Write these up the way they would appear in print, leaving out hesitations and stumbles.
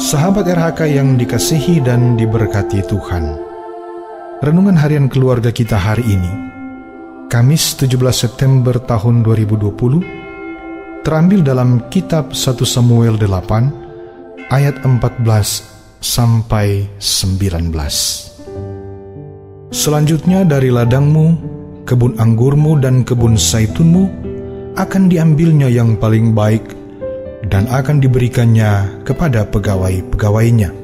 Sahabat RHK yang dikasihi dan diberkati Tuhan, renungan harian keluarga kita hari ini, Kamis 17 September tahun 2020, terambil dalam kitab 1 Samuel 8 ayat 14 sampai 19. Selanjutnya dari ladangmu, kebun anggurmu dan kebun saitunmu akan diambilnya yang paling baik dan akan diberikannya kepada pegawai-pegawainya.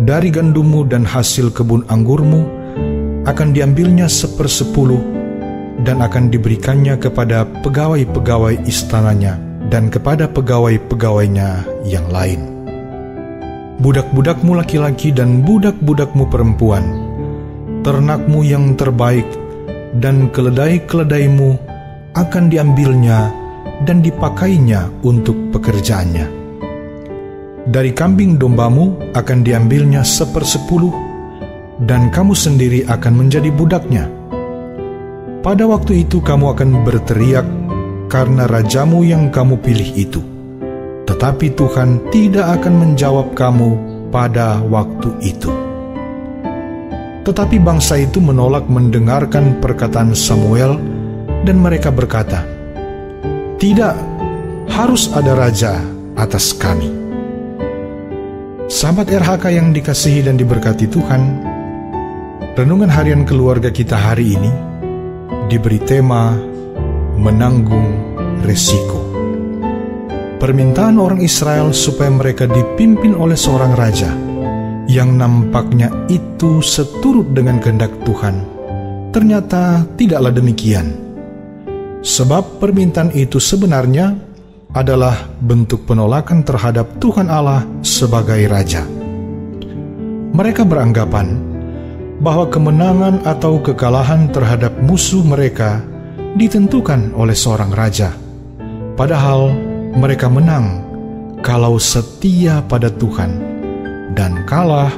Dari gandummu dan hasil kebun anggurmu akan diambilnya 1/10 dan akan diberikannya kepada pegawai-pegawai istananya dan kepada pegawai-pegawainya yang lain. Budak-budakmu laki-laki dan budak-budakmu perempuan, ternakmu yang terbaik dan keledai-keledaimu akan diambilnya dan dipakainya untuk pekerjaannya. Dari kambing dombamu akan diambilnya 1/10, dan kamu sendiri akan menjadi budaknya. Pada waktu itu kamu akan berteriak karena rajamu yang kamu pilih itu, tetapi Tuhan tidak akan menjawab kamu pada waktu itu. Tetapi bangsa itu menolak mendengarkan perkataan Samuel, dan mereka berkata, "Tidak, harus ada raja atas kami." Sahabat RHK yang dikasihi dan diberkati Tuhan, renungan harian keluarga kita hari ini diberi tema menanggung resiko. Permintaan orang Israel supaya mereka dipimpin oleh seorang raja yang nampaknya itu seturut dengan kehendak Tuhan, ternyata tidaklah demikian. Sebab permintaan itu sebenarnya adalah bentuk penolakan terhadap Tuhan Allah sebagai Raja. Mereka beranggapan bahwa kemenangan atau kekalahan terhadap musuh mereka ditentukan oleh seorang raja. Padahal mereka menang kalau setia pada Tuhan, dan kalah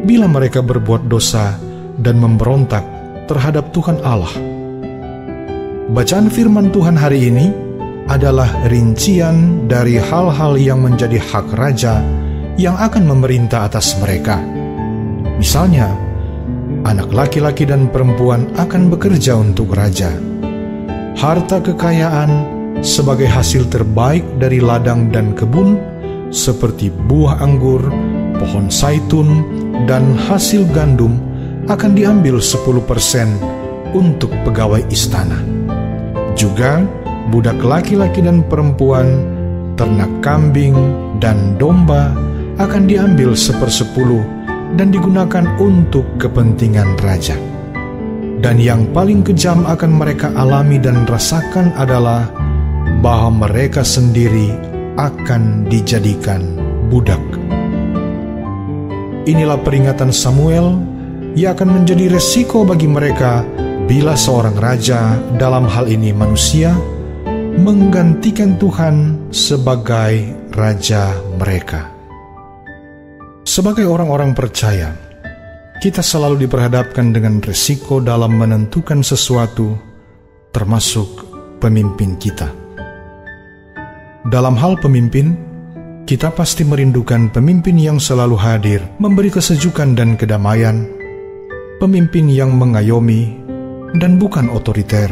bila mereka berbuat dosa dan memberontak terhadap Tuhan Allah. Bacaan firman Tuhan hari ini adalah rincian dari hal-hal yang menjadi hak raja yang akan memerintah atas mereka. Misalnya, anak laki-laki dan perempuan akan bekerja untuk raja. Harta kekayaan sebagai hasil terbaik dari ladang dan kebun, seperti buah anggur, pohon saitun, dan hasil gandum akan diambil 10% untuk pegawai istana. Juga budak laki-laki dan perempuan, ternak kambing dan domba akan diambil 1/10 dan digunakan untuk kepentingan raja. Dan yang paling kejam akan mereka alami dan rasakan adalah bahwa mereka sendiri akan dijadikan budak. Inilah peringatan Samuel yang akan menjadi resiko bagi mereka bila seorang raja, dalam hal ini manusia, menggantikan Tuhan sebagai raja mereka. Sebagai orang-orang percaya, kita selalu diperhadapkan dengan resiko dalam menentukan sesuatu, termasuk pemimpin kita. Dalam hal pemimpin, kita pasti merindukan pemimpin yang selalu hadir, memberi kesejukan dan kedamaian, pemimpin yang mengayomi dan bukan otoriter,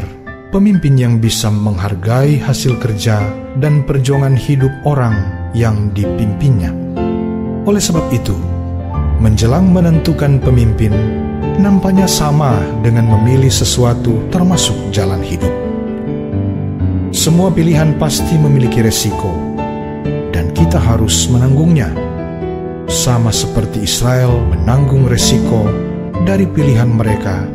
pemimpin yang bisa menghargai hasil kerja dan perjuangan hidup orang yang dipimpinnya. Oleh sebab itu, menjelang menentukan pemimpin nampaknya sama dengan memilih sesuatu, termasuk jalan hidup. Semua pilihan pasti memiliki resiko, dan kita harus menanggungnya, sama seperti Israel menanggung resiko dari pilihan mereka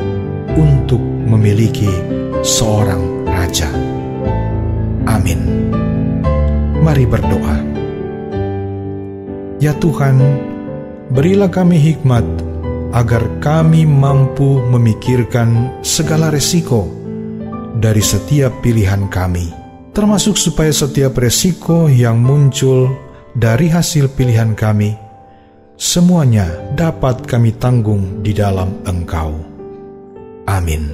untuk memiliki seorang raja. Amin. Mari berdoa. Ya Tuhan, berilah kami hikmat agar kami mampu memikirkan segala resiko dari setiap pilihan kami, termasuk supaya setiap resiko yang muncul dari hasil pilihan kami, semuanya dapat kami tanggung di dalam Engkau. Amin.